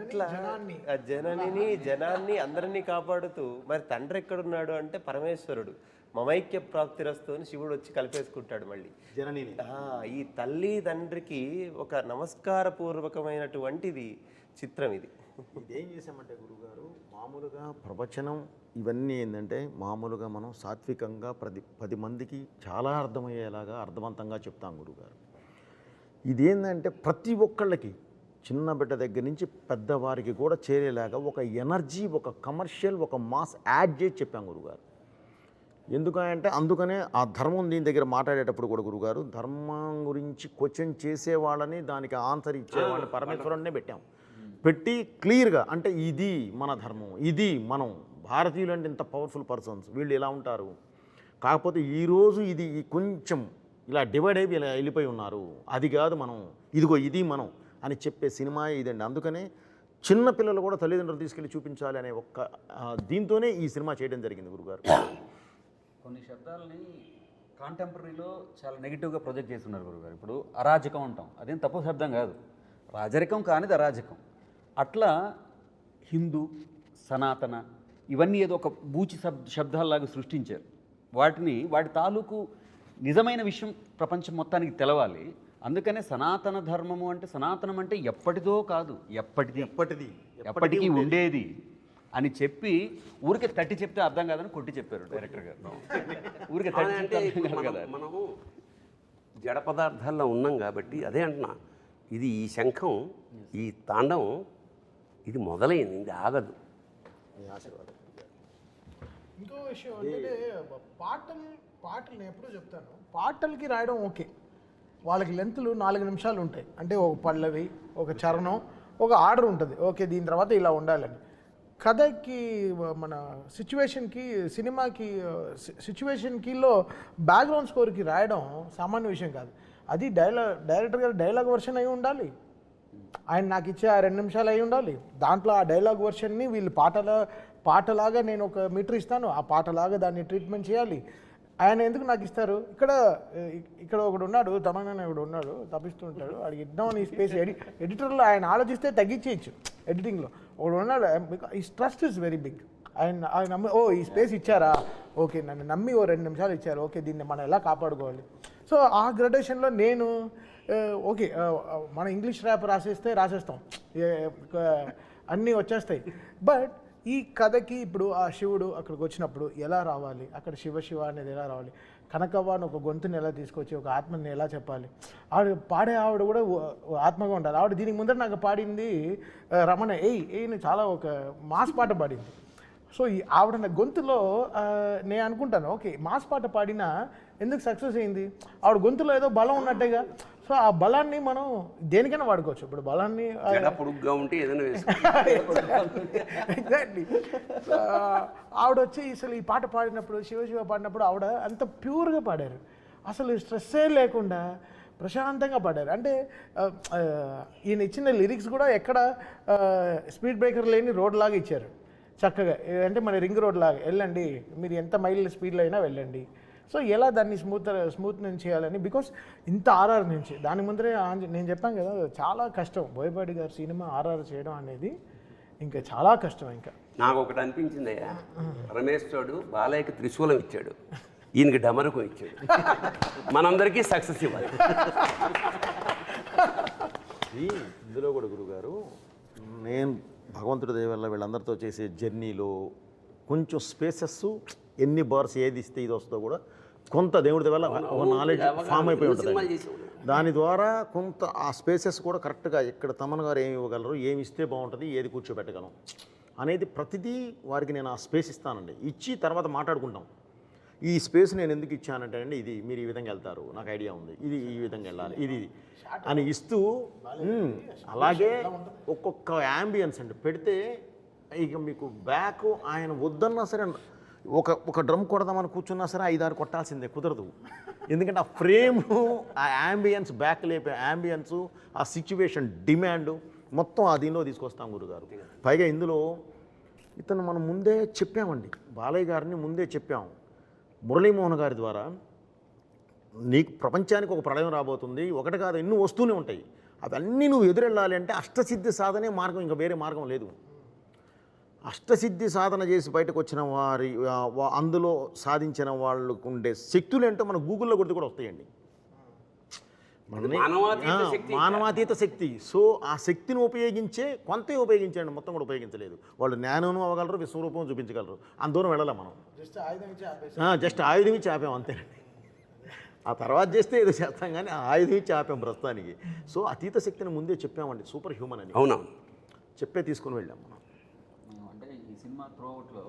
ఇట్లా జనాన్ని అందరినీ కాపాడుతూ మరి తండ్రి ఎక్కడున్నాడు అంటే పరమేశ్వరుడు మమైక్య ప్రాప్తిరస్తు అని శివుడు వచ్చి కలిపేసుకుంటాడు మళ్ళీ జననిని. ఈ తల్లి తండ్రికి ఒక నమస్కార పూర్వకమైనటువంటిది చిత్రం ఇది. ఇదేం చేసామంటే గురుగారు, మామూలుగా ప్రవచనం ఇవన్నీ ఏంటంటే మామూలుగా మనం సాత్వికంగా 10 మందికి చాలా అర్థమయ్యేలాగా అర్థవంతంగా చెప్తాం గురుగారు. ఇదేంటంటే ప్రతి ఒక్కళ్ళకి చిన్న బిడ్డ దగ్గర నుంచి పెద్దవారికి కూడా చేరేలాగా ఒక ఎనర్జీ, ఒక కమర్షియల్, ఒక మాస్ యాడ్ చేసి చెప్పాం గురుగారు. ఎందుకంటే అందుకనే ఆ ధర్మం దీని దగ్గర మాట్లాడేటప్పుడు కూడా గురుగారు, ధర్మం గురించి క్వశ్చన్ చేసేవాళ్ళని దానికి ఆన్సర్ ఇచ్చేవాళ్ళని పరమేశ్వరుడినే పెట్టాం. పెట్టి క్లియర్గా అంటే ఇది మన ధర్మం, ఇది మనం భారతీయులు అంటే ఇంత పవర్ఫుల్ పర్సన్స్, వీళ్ళు ఎలా ఉంటారు, కాకపోతే ఈరోజు ఇది కొంచెం ఇలా డివైడ్ అయిపోయి ఇలా వెళ్ళిపోయి ఉన్నారు, అది కాదు మనం, ఇదిగో ఇది మనం అని చెప్పే సినిమా ఇదండి. అందుకనే చిన్న పిల్లలు కూడా తల్లిదండ్రులు తీసుకెళ్ళి చూపించాలి అనే ఒక్క దీంతోనే ఈ సినిమా చేయడం జరిగింది గురుగారు. కొన్ని శబ్దాలని కాంటెంపరీలో చాలా నెగిటివ్గా ప్రొజెక్ట్ చేస్తున్నారు గురుగారు. ఇప్పుడు అరాజకం అంటాం, అదేం తప్పు శబ్దం కాదు, రాజరికం కానిది అరాజకం. అట్లా హిందూ, సనాతన ఇవన్నీ ఏదో ఒక బూచి శబ్దాల్లాగా సృష్టించారు. వాటి తాలూకు నిజమైన విషయం ప్రపంచం మొత్తానికి తెలవాలి. అందుకనే సనాతన ధర్మము అంటే, సనాతనం అంటే ఎప్పటిదో కాదు, ఎప్పటికీ ఉండేది అని చెప్పి ఊరికే తట్టి చెప్తే అర్థం కాదని కొట్టి చెప్పారు డైరెక్టర్ గారు. ఊరికే అంటే మనము జడ పదార్థాల్లో ఉన్నాం కాబట్టి అదే అంటున్నా, ఇది ఈ శంఖం, ఈ తాండవం ఇది మొదలైంది, ఇది ఆగదు. ఇంకో విషయం అంటే పాటలు నేను ఎప్పుడూ చెప్తాను, పాటలకి రాయడం ఓకే, వాళ్ళకి లెంత్లు 4 నిమిషాలు ఉంటాయి. అంటే ఒక పల్లవి, ఒక చరణం, ఒక ఆర్డర్ ఉంటుంది, ఓకే దీని తర్వాత ఇలా ఉండాలని. కథకి మన సినిమాకి సిచ్యువేషన్కిలో బ్యాక్గ్రౌండ్ స్కోర్కి రాయడం సామాన్య విషయం కాదు. అది డైరెక్టర్ గారు డైలాగ్ వర్షన్ అయి ఉండాలి, ఆయన నాకు ఇచ్చే ఆ 2 నిమిషాలు అయి ఉండాలి. దాంట్లో ఆ డైలాగ్ వర్షన్ని వీళ్ళు పాటలాగా నేను ఒక మీటర్ ఇస్తాను, ఆ పాటలాగా దాన్ని ట్రీట్మెంట్ చేయాలి. ఆయన ఎందుకు నాకు ఇస్తారు? ఇక్కడ ఒకడు ఉన్నాడు, తమన్నా ఒకడు ఉన్నాడు, తప్పిస్తూ ఉంటాడు, వాడికి ఇద్దామని ఈ స్పేస్ ఎడిటర్లో ఆయన ఆలోచిస్తే తగ్గించేయచ్చు. ఎడిటింగ్లో ఒకడు ఉన్నాడు, ఈ ట్రస్ట్ ఇస్ వెరీ బిగ్. ఆయన నమ్మి ఈ స్పేస్ ఇచ్చారా, ఓకే నన్ను నమ్మి 2 నిమిషాలు ఇచ్చారు, ఓకే దీన్ని మనం ఎలా కాపాడుకోవాలి. సో ఆ గ్రడేషన్లో నేను ఓకే మన ఇంగ్లీష్ ర్యాప్ రాసేస్తాం, అన్నీ వచ్చేస్తాయి. బట్ ఈ కథకి ఇప్పుడు ఆ శివుడు అక్కడికి వచ్చినప్పుడు ఎలా రావాలి, అక్కడ శివ అనేది ఎలా రావాలి, కనకవ్వను ఒక గొంతుని ఎలా తీసుకొచ్చి ఒక ఆత్మని ఎలా చెప్పాలి, ఆవిడ కూడా ఆత్మగా ఉండాలి. ఆవిడ దీనికి ముందర నాకు పాడింది రమణ ఏయ్ చాలా ఒక మాస్ పాట పాడింది. సో ఆవిడ నా గొంతులో నేను అనుకుంటాను, ఓకే మాస్ పాట పాడినా ఎందుకు సక్సెస్ అయింది, ఆవిడ గొంతులో ఏదో బలం ఉన్నట్టేగా. సో ఆ బలాన్ని మనం దేనికైనా వాడుకోవచ్చు. ఇప్పుడు బలాన్ని పొడుగ్గా ఉంటే ఏదైనా ఎగ్జాక్ట్లీ. ఆవిడ వచ్చి అసలు ఈ పాట పాడినప్పుడు, శివ పాడినప్పుడు ఆవిడ అంత ప్యూర్గా పాడారు, అసలు స్ట్రెస్సే లేకుండా ప్రశాంతంగా పాడారు. అంటే ఈయన ఇచ్చిన లిరిక్స్ కూడా ఎక్కడ స్పీడ్ బ్రేకర్ లేని రోడ్ లాగా ఇచ్చారు చక్కగా. అంటే మన రింగ్ రోడ్ లాగా వెళ్ళండి, మీరు ఎంత మైల్ స్పీడ్లో అయినా వెళ్ళండి. సో ఎలా దాన్ని స్మూత్ నుంచి చేయాలని, బికాస్ ఇంత ఆర్ఆర్ నుంచి దాని ముందరే నేను చెప్పాను కదా, చాలా కష్టం బోయపాటి గారి సినిమా ఆర్ఆర్ చేయడం అనేది ఇంకా చాలా కష్టం. ఇంకా నాకు ఒకటి అనిపించింది అయ్యా, రమేశ్వరుడు బాలయ్యకి త్రిశూలం ఇచ్చాడు, ఈయనకి డమరుకం ఇచ్చాడు, మనందరికీ సక్సెస్ ఇవ్వాలి. ఇందులో కూడా గురుగారు, నేను భగవంతుడి దయ వల్ల వీళ్ళందరితో చేసే జర్నీలో కొంచెం స్పేసెస్, ఎన్ని బార్స్ ఏది ఇస్తే ఇది వస్తుందో కూడా కొంత దేవుడి వల్ల ఒక నాలెడ్జ్ ఫామ్ అయిపోయి ఉంటుంది. దాని ద్వారా కొంత ఆ స్పేసెస్ కూడా కరెక్ట్గా ఇక్కడ తమన్ గారు ఏమి ఇవ్వగలరు, ఏమి ఇస్తే బాగుంటుంది, ఏది కూర్చోబెట్టగలం అనేది ప్రతిదీ వారికి నేను ఆ స్పేస్ ఇస్తానండి. ఇచ్చి తర్వాత మాట్లాడుకుంటాం. ఈ స్పేస్ నేను ఎందుకు ఇచ్చానంటే అండి, ఇది మీరు ఈ విధంగా వెళ్తారు, నాకు ఐడియా ఉంది, ఇది ఈ విధంగా వెళ్ళాలి, ఇది అని ఇస్తూ, అలాగే ఒక్కొక్క యాంబియన్స్ అండి పెడితే ఇక మీకు బ్యాక్ ఆయన వద్దన్నా సరే ఒక డ్రమ్ కొడదామని కూర్చున్నా సరే 5-6 కొట్టాల్సిందే, కుదరదు. ఎందుకంటే ఆ ఫ్రేము, ఆ యాంబియన్స్, బ్యాక్ లేపే యాంబియన్స్, ఆ సిచ్యువేషన్ డిమాండ్ మొత్తం ఆ దీనిలో తీసుకొస్తాం గురుగారు. పైగా ఇందులో ఇతను మనం ముందే చెప్పామండి, బాలయ్య గారిని ముందే చెప్పాం మురళీమోహన్ గారి ద్వారా, నీకు ప్రపంచానికి ఒక ప్రళయం రాబోతుంది, ఒకటి కాదు ఎన్నో వస్తూనే ఉంటాయి, అవన్నీ నువ్వు ఎదురెళ్ళాలి అంటే అష్టసిద్ధి సాధనే మార్గం, ఇంకా వేరే మార్గం లేదు. అష్టసిద్ధి సాధన చేసి బయటకు వచ్చిన వారి అందులో సాధించిన వాళ్ళకు ఉండే శక్తులు ఏంటో మన గూగుల్లో కొడితే కూడా వస్తాయండి. మానవాతీత శక్తి. సో ఆ శక్తిని ఉపయోగించే కొంతే ఉపయోగించండి, మొత్తం కూడా ఉపయోగించలేదు. వాళ్ళు జ్ఞానం అవ్వగలరు, విశ్వరూపం చూపించగలరు, అంత దూరం వెళ్ళాలి మనం. జస్ట్ ఆయుధం ఇచ్చి ఆపాం అంతేనండి. ఆ తర్వాత చేస్తే ఏదో చేస్తాం కానీ ఆ ఆయుధం ఇచ్చి ఆపాం ప్రస్తుతానికి. సో అతీత శక్తిని ముందే చెప్పామండి, సూపర్ హ్యూమన్ అని. అవునా, చెప్పే తీసుకుని వెళ్ళాం మనం. అంటే ఈ సినిమా త్రూఅవుట్లో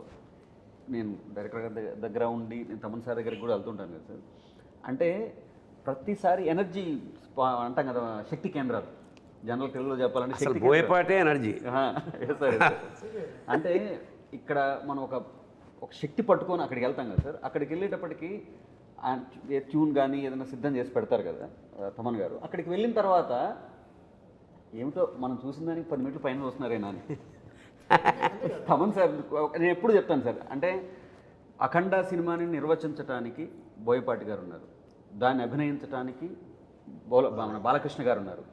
నేను డైరెక్టర్ గారి దగ్గర ఉండి నేను తమన్ సార్ దగ్గరికి కూడా వెళ్తుంటాను కదా సార్. అంటే ప్రతిసారి ఎనర్జీ అంటాం కదా, శక్తి కేంద్రాలు, జనరల్ తెలుగులో చెప్పాలంటే శక్తి బోయపాటే ఎనర్జీ. అంటే ఇక్కడ మనం ఒక శక్తి పట్టుకొని అక్కడికి వెళ్తాం కదా సార్. అక్కడికి వెళ్ళేటప్పటికి ట్యూన్ కానీ ఏదైనా సిద్ధం చేసి పెడతారు కదా తమన్ గారు. అక్కడికి వెళ్ళిన తర్వాత ఏమిటో మనం చూసిన దానికి 10 మీటర్ల పైన వస్తున్నారేనా అని తమన్ సార్ నేను ఎప్పుడు చెప్తాను సార్. అంటే అఖండ సినిమాని నిర్వచించడానికి బోయపాటి గారు ఉన్నారు, దాన్ని అభినయించడానికి బాలకృష్ణ గారు ఉన్నారు,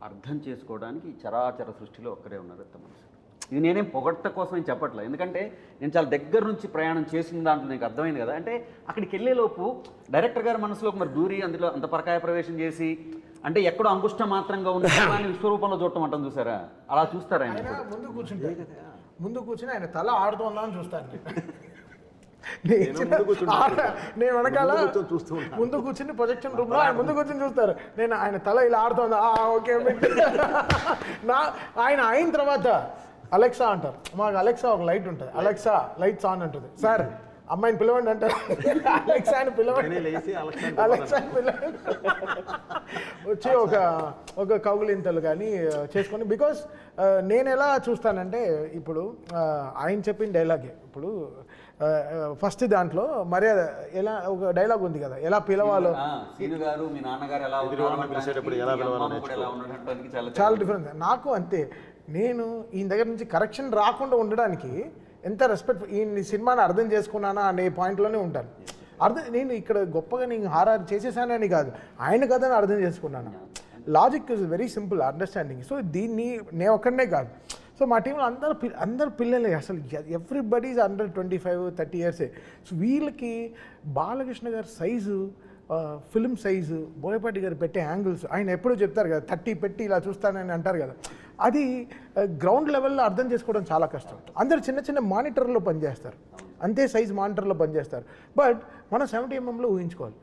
అర్థం చేసుకోవడానికి చరాచర సృష్టిలో ఒక్కరే ఉన్నారు తమన్ సార్. ఇది నేనేం పొగట్ట కోసం ఏం చెప్పట్లేదు, ఎందుకంటే నేను చాలా దగ్గర నుంచి ప్రయాణం చేసిన దాంట్లో నాకు అర్థమైంది కదా. అంటే అక్కడికి వెళ్ళేలోపు డైరెక్టర్ గారి మనసులోకి మరి దూరి అందులో అంత పరకాయ ప్రవేశం చేసి అంటే ఎక్కడో అంగుష్ట మాత్రంగా ఉన్న విశ్వరూపంలో చూడటం అంటాం చూసారా, అలా చూస్తారా ఆయన? ముందు కూర్చుని ఆయన తల ఆడుతుందా అని చూస్తాను నేను వెనకాల ముందు కూర్చుని ప్రొజెక్షన్ రూమ్ లో ఆయన ముందు కూర్చుని చూస్తారు. నేను ఆయన తల ఇలా ఆడుతుందా ఓకే ఆయన అయిన తర్వాత అలెక్సా అంటారు. మాకు అలెక్సా ఒక లైట్ ఉంటుంది, అలెక్సా లైట్స్ ఆన్ అంటుంది. సార్ అమ్మాయిని పిలవండి అంటారు, అలెక్సాని పిలవండి, అలెక్సాని పిలవండి వచ్చి ఒక కౌగులింతలు కానీ చేసుకొని. బికాస్ నేను ఎలా చూస్తానంటే ఇప్పుడు ఆయన చెప్పిన డైలాగే ఇప్పుడు ఫస్ట్ దాంట్లో మర్యాద ఎలా ఒక డైలాగ్ ఉంది కదా, ఎలా పిలవాలో చాలా డిఫరెన్స్. నాకు అంతే, నేను ఈయన దగ్గర నుంచి కరెక్షన్ రాకుండా ఉండడానికి ఎంత రెస్పెక్ట్, ఈ సినిమాని అర్థం చేసుకున్నానా అనే పాయింట్లోనే ఉంటాను. నేను ఇక్కడ గొప్పగా నేను హారర్ చేసేసానని కాదు, ఆయన కథని అర్థం చేసుకున్నాను. Logic is very simple understanding. So దీన్ని నేను ఒక్కడనే కాదు, సో మా టీంలో అందరు పిల్లలే, అసలు ఎవ్రీబడీ ఈజ్ అండర్ 25-30 ఇయర్సే. సో వీళ్ళకి బాలకృష్ణ గారి సైజు, ఫిల్మ్ సైజు, బోయపాటి గారు పెట్టే యాంగిల్స్, ఆయన ఎప్పుడూ చెప్తారు కదా 30 పెట్టి ఇలా చూస్తానని అంటారు కదా, అది గ్రౌండ్ లెవెల్లో అర్థం చేసుకోవడం చాలా కష్టం. అందరు చిన్న చిన్న మానిటర్లో పనిచేస్తారు, అంతే సైజ్ మానిటర్లో పనిచేస్తారు. బట్ మనం 70 mm ఊహించుకోవాలి,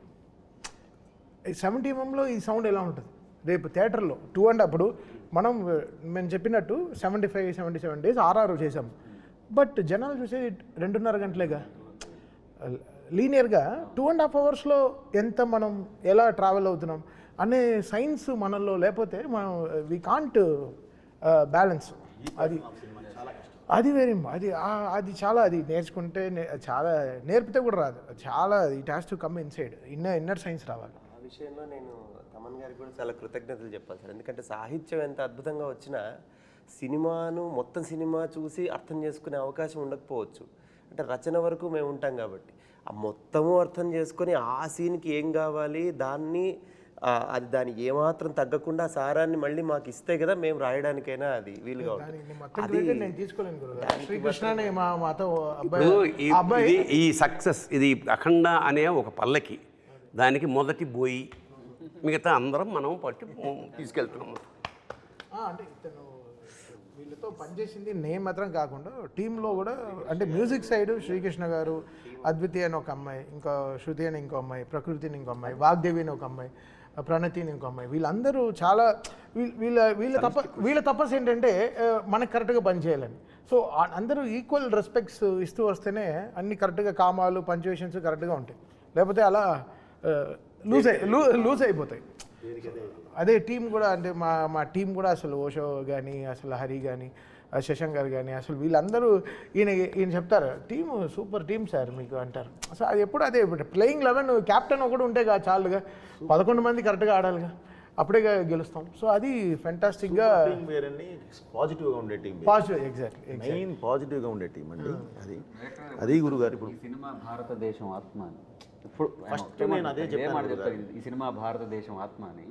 70 mm ఈ సౌండ్ ఎలా ఉంటుంది రేపు థియేటర్లో 2.5. అప్పుడు మేము చెప్పినట్టు 75-77 days ఆర్ఆర్ చేసాం. బట్ జనాలు చూసే 2.5 గంటలేగా, లీనియర్గా 2.5 hours ఎంత మనం ఎలా ట్రావెల్ అవుతున్నాం అనే సైన్స్ మనలో లేకపోతే మనం వీ కాంట్ బ్యాలెన్స్. అది వెరీ అది చాలా, అది నేర్చుకుంటే చాలా, నేర్పితే కూడా రాదు, చాలా it has to come inside, inner science రావాలి. ఆ విషయంలో నేను తమన్ గారికి కూడా చాలా కృతజ్ఞతలు చెప్పాలి సార్. ఎందుకంటే సాహిత్యం ఎంత అద్భుతంగా వచ్చినా సినిమాను మొత్తం సినిమా చూసి అర్థం చేసుకునే అవకాశం ఉండకపోవచ్చు. అంటే రచన వరకు మేము ఉంటాం కాబట్టి ఆ మొత్తము అర్థం చేసుకొని ఆ సీన్కి ఏం కావాలి అది దానికి ఏమాత్రం తగ్గకుండా సారాన్ని మళ్ళీ మాకు ఇస్తే కదా మేము రాయడానికైనా అది వీలుగా ఉంటుంది. ఈ సక్సెస్ ఇది అఖండ అనే ఒక పల్లకి, దానికి మొదటి బోయి, మిగతా అందరం మనం పట్టి తీసుకెళ్తున్నాము. అంటే ఇతను వీళ్ళతో పనిచేసింది నేను మాత్రం కాకుండా టీంలో కూడా, అంటే మ్యూజిక్ సైడ్ శ్రీకృష్ణ గారు, అద్వితీయ అని ఒక అమ్మాయి, ఇంకా శృతి అని ఇంకో అమ్మాయి, ప్రకృతిని ఇంకో అమ్మాయి, వాగ్దేవి అని ఒక అమ్మాయి, ప్రణతిని ఇంకో అమ్మాయి, వీళ్ళందరూ చాలా వీళ్ళ తపస్సు ఏంటంటే మనకు కరెక్ట్గా పనిచేయాలని. సో అందరూ ఈక్వల్ రెస్పెక్ట్స్ ఇస్తూ వస్తేనే అన్ని కరెక్ట్గా కామాలు పంచువేషన్స్ కరెక్ట్గా ఉంటాయి, లేకపోతే అలా లూజ్ అయిపోతాయి. అదే టీం కూడా, అంటే మా టీం కూడా అసలు ఓషో కానీ, అసలు హరి కానీ, శశాంక్ గారు కానీ, అసలు వీళ్ళందరూ ఈయన చెప్తారు టీము సూపర్ టీం సార్ మీకు అంటారు. సో అది ఎప్పుడు అదే ప్లేయింగ్ 11 క్యాప్టెన్ ఒకటి ఉంటే చాలుగా, 11 మంది కరెక్ట్గా ఆడాలిగా, అప్పుడే గెలుస్తాం. సో అది ఫెంటాస్టిక్గా పాజిటివ్గా ఉండే టీం, ఎగ్జాక్ట్లీ మెయిన్ పాజిటివ్గా ఉండే టీం అండి. అది గురుగారు ఇప్పుడు సినిమా భారతదేశం ఆత్మ అని ఇప్పుడు ఫస్ట్ నేను అదే చెప్పాను. ఈ సినిమా భారతదేశం ఆత్మ అని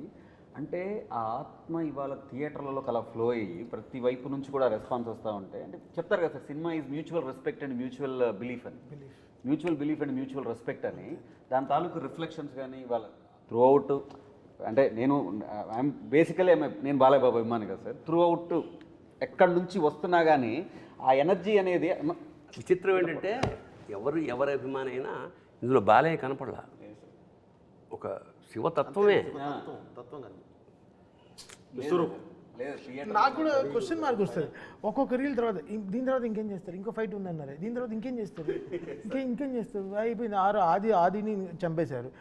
అంటే ఆ ఆత్మ ఇవాళ థియేటర్లలో అలా ఫ్లో అయ్యి ప్రతి వైపు నుంచి కూడా రెస్పాన్స్ వస్తూ ఉంటే అంటే చెప్తారు కదా sir, cinema is mutual respect and mutual belief అని, mutual belief and mutual respect అని దాని తాలూకు రిఫ్లెక్షన్స్ కానీ ఇవాళ త్రూ అవుట్ అంటే నేను ఐఎమ్ బేసికలీ నేను బాలయ్య బాబు అభిమాని కదా సార్, త్రూ అవుట్ ఎక్కడి నుంచి వస్తున్నా కానీ ఆ ఎనర్జీ అనేది విచిత్రం ఏంటంటే ఎవరి అభిమాని అయినా ఇందులో బాలయ్య కనపడలా, ఒక శివతత్వమే. తత్వం కానీ నాకు కూడా క్వశ్చన్ మార్క్ వస్తుంది ఒక్కొక్క రీల్ తర్వాత దీని తర్వాత ఇంకేం చేస్తారు, ఇంకో ఫైట్ ఉందన్నారు, దీని తర్వాత ఇంకేం చేస్తారు, ఇంకేం చేస్తారు, అయిపోయింది ఆదిని చంపేశారు,